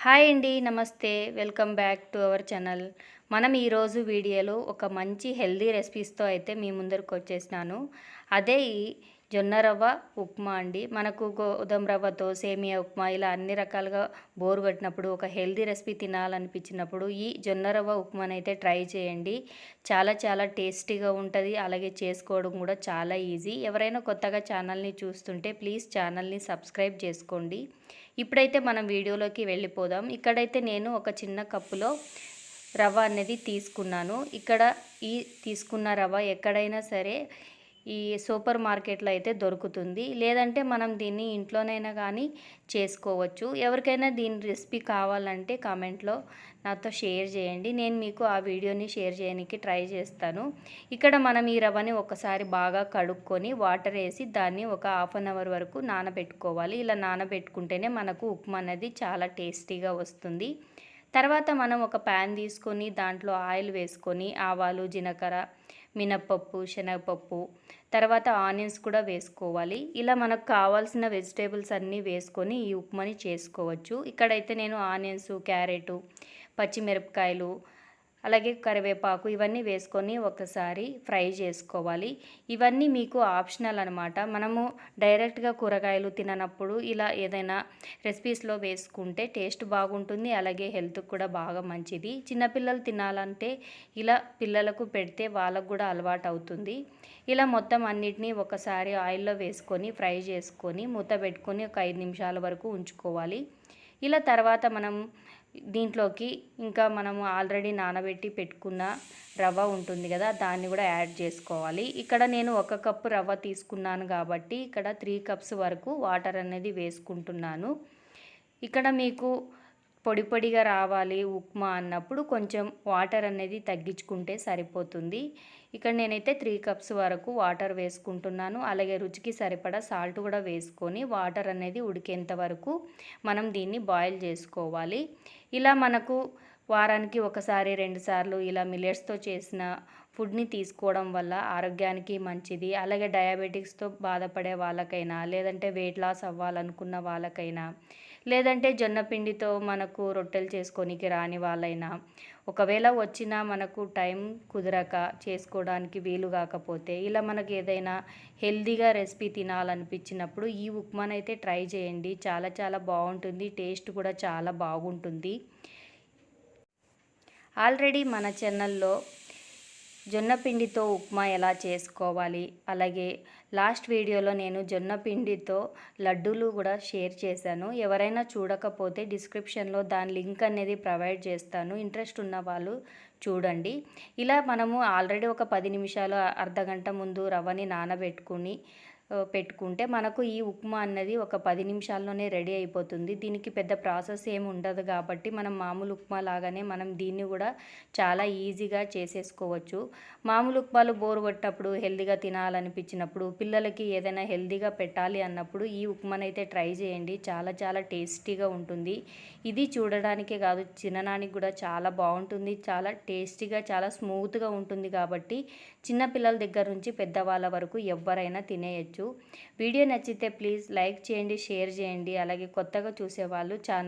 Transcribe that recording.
Hi అండి. నమస్తే. Welcome back to our channel. మనం ఈరోజు వీడియోలో ఒక మంచి హెల్తీ రెసిపీస్తో అయితే మీ ముందరికి వచ్చేసినాను. అదే ఈ జొన్న రవ్వ ఉప్మా అండి. మనకు గోధుమ రవ్వతో సేమియా ఉప్మా ఇలా అన్ని రకాలుగా బోర్ కొట్టినప్పుడు ఒక హెల్తీ రెసిపీ తినాలనిపించినప్పుడు ఈ జొన్న రవ్వ ఉప్మానైతే ట్రై చేయండి. చాలా చాలా టేస్టీగా ఉంటుంది. అలాగే చేసుకోవడం కూడా చాలా ఈజీ. ఎవరైనా కొత్తగా ఛానల్ని చూస్తుంటే ప్లీజ్ ఛానల్ని సబ్స్క్రైబ్ చేసుకోండి. ఇప్పుడైతే మనం వీడియోలోకి వెళ్ళిపోదాం. ఇక్కడైతే నేను ఒక చిన్న కప్పులో రవ్వ అనేది తీసుకున్నాను. ఇక్కడ ఈ తీసుకున్న రవ్వ ఎక్కడైనా సరే ఈ సూపర్ మార్కెట్లో అయితే దొరుకుతుంది. లేదంటే మనం దీన్ని ఇంట్లోనైనా కానీ చేసుకోవచ్చు. ఎవరికైనా దీని రెసిపీ కావాలంటే కామెంట్లో నాతో షేర్ చేయండి. నేను మీకు ఆ వీడియోని షేర్ చేయడానికి ట్రై చేస్తాను. ఇక్కడ మనం ఈ రవ్వని ఒకసారి బాగా కడుక్కొని వాటర్ వేసి దాన్ని ఒక హాఫ్ అన్ అవర్ వరకు నానబెట్టుకోవాలి. ఇలా నానబెట్టుకుంటేనే మనకు ఉప్మా అనేది చాలా టేస్టీగా వస్తుంది. తర్వాత మనం ఒక ప్యాన్ తీసుకొని దాంట్లో ఆయిల్ వేసుకొని ఆవాలు, జీలకర్ర, మినప్పప్పు, శనగపప్పు, తర్వాత ఆనియన్స్ కూడా వేసుకోవాలి. ఇలా మనకు కావాల్సిన వెజిటేబుల్స్ అన్నీ వేసుకొని ఈ ఉప్మాని చేసుకోవచ్చు. ఇక్కడైతే నేను ఆనియన్స్, క్యారెట్, పచ్చిమిరపకాయలు, అలాగే కరివేపాకు ఇవన్నీ వేసుకొని ఒకసారి ఫ్రై చేసుకోవాలి. ఇవన్నీ మీకు ఆప్షనల్ అనమాట. మనము డైరెక్ట్గా కూరగాయలు తిననప్పుడు ఇలా ఏదైనా రెసిపీస్లో వేసుకుంటే టేస్ట్ బాగుంటుంది. అలాగే హెల్త్కి కూడా బాగా మంచిది. చిన్నపిల్లలు తినాలంటే ఇలా పిల్లలకు పెడితే వాళ్ళకు కూడా అలవాటు అవుతుంది. ఇలా మొత్తం అన్నిటినీ ఒకసారి ఆయిల్లో వేసుకొని ఫ్రై చేసుకొని మూత పెట్టుకొని ఒక 5 నిమిషాల వరకు ఉంచుకోవాలి. ఇలా తర్వాత మనం దీంట్లోకి ఇంకా మనము ఆల్రెడీ నానబెట్టి పెట్టుకున్న రవ్వ ఉంటుంది కదా, దాన్ని కూడా యాడ్ చేసుకోవాలి. ఇక్కడ నేను 1 కప్పు రవ్వ తీసుకున్నాను కాబట్టి ఇక్కడ 3 కప్స్ వరకు వాటర్ అనేది వేసుకుంటున్నాను. ఇక్కడ మీకు పొడి పొడిగా రావాలి ఉప్మా అన్నప్పుడు కొంచెం వాటర్ అనేది తగ్గించుకుంటే సరిపోతుంది. ఇక్కడ నేనైతే 3 కప్స్ వరకు వాటర్ వేసుకుంటున్నాను. అలాగే రుచికి సరిపడా సాల్ట్ కూడా వేసుకొని వాటర్ అనేది ఉడికేంత వరకు మనం దీన్ని బాయిల్ చేసుకోవాలి. ఇలా మనకు వారానికి ఒకసారి 2 సార్లు ఇలా మిల్లెట్స్తో చేసిన ఫుడ్ని తీసుకోవడం వల్ల ఆరోగ్యానికి మంచిది. అలాగే డయాబెటిక్స్తో బాధపడే వాళ్ళకైనా, లేదంటే వెయిట్ లాస్ అవ్వాలనుకున్న వాళ్ళకైనా, లేదంటే జొన్న పిండితో మనకు రొట్టెలు చేసుకోనికి రాని వాళ్ళైనా, ఒకవేళ వచ్చినా మనకు టైం కుదరక చేసుకోవడానికి వీలు కాకపోతే ఇలా మనకు ఏదైనా హెల్తీగా రెసిపీ తినాలనిపించినప్పుడు ఈ ఉప్మానైతే ట్రై చేయండి. చాలా చాలా బాగుంటుంది. టేస్ట్ కూడా చాలా బాగుంటుంది. ఆల్రెడీ మన ఛానల్లో జొన్న పిండితో ఉప్మా ఎలా చేసుకోవాలి, అలాగే లాస్ట్ వీడియోలో నేను జొన్న పిండితో లడ్డూలు కూడా షేర్ చేశాను. ఎవరైనా చూడకపోతే డిస్క్రిప్షన్లో దాని లింక్ అనేది ప్రొవైడ్ చేస్తాను. ఇంట్రెస్ట్ ఉన్న వాళ్ళు చూడండి. ఇలా మనము ఆల్రెడీ ఒక 10 నిమిషాలు అర్ధగంట ముందు రవ్వని నానబెట్టుకుని పెట్టుకుంటే మనకు ఈ ఉప్మా అన్నది ఒక 10 నిమిషాల్లోనే రెడీ అయిపోతుంది. దీనికి పెద్ద ప్రాసెస్ ఏమి ఉండదు కాబట్టి మనం మామూలు ఉప్మా లాగానే మనం దీన్ని కూడా చాలా ఈజీగా చేసేసుకోవచ్చు. మామూలు ఉప్మాలు బోరు కొట్టినప్పుడు హెల్తీగా తినాలనిపించినప్పుడు పిల్లలకి ఏదైనా హెల్తీగా పెట్టాలి అన్నప్పుడు ఈ ఉప్మానైతే ట్రై చేయండి. చాలా చాలా టేస్టీగా ఉంటుంది. ఇది చూడడానికే కాదు తినడానికి కూడా చాలా బాగుంటుంది. చాలా టేస్టీగా చాలా స్మూత్గా ఉంటుంది కాబట్టి చిన్నపిల్లల దగ్గర నుంచి పెద్దవాళ్ళ వరకు ఎవరైనా తినేయచ్చు. వీడియో నచ్చితే ప్లీజ్ లైక్ చేయండి, షేర్ చేయండి. అలాగే కొత్తగా చూసేవాళ్ళు ఛానల్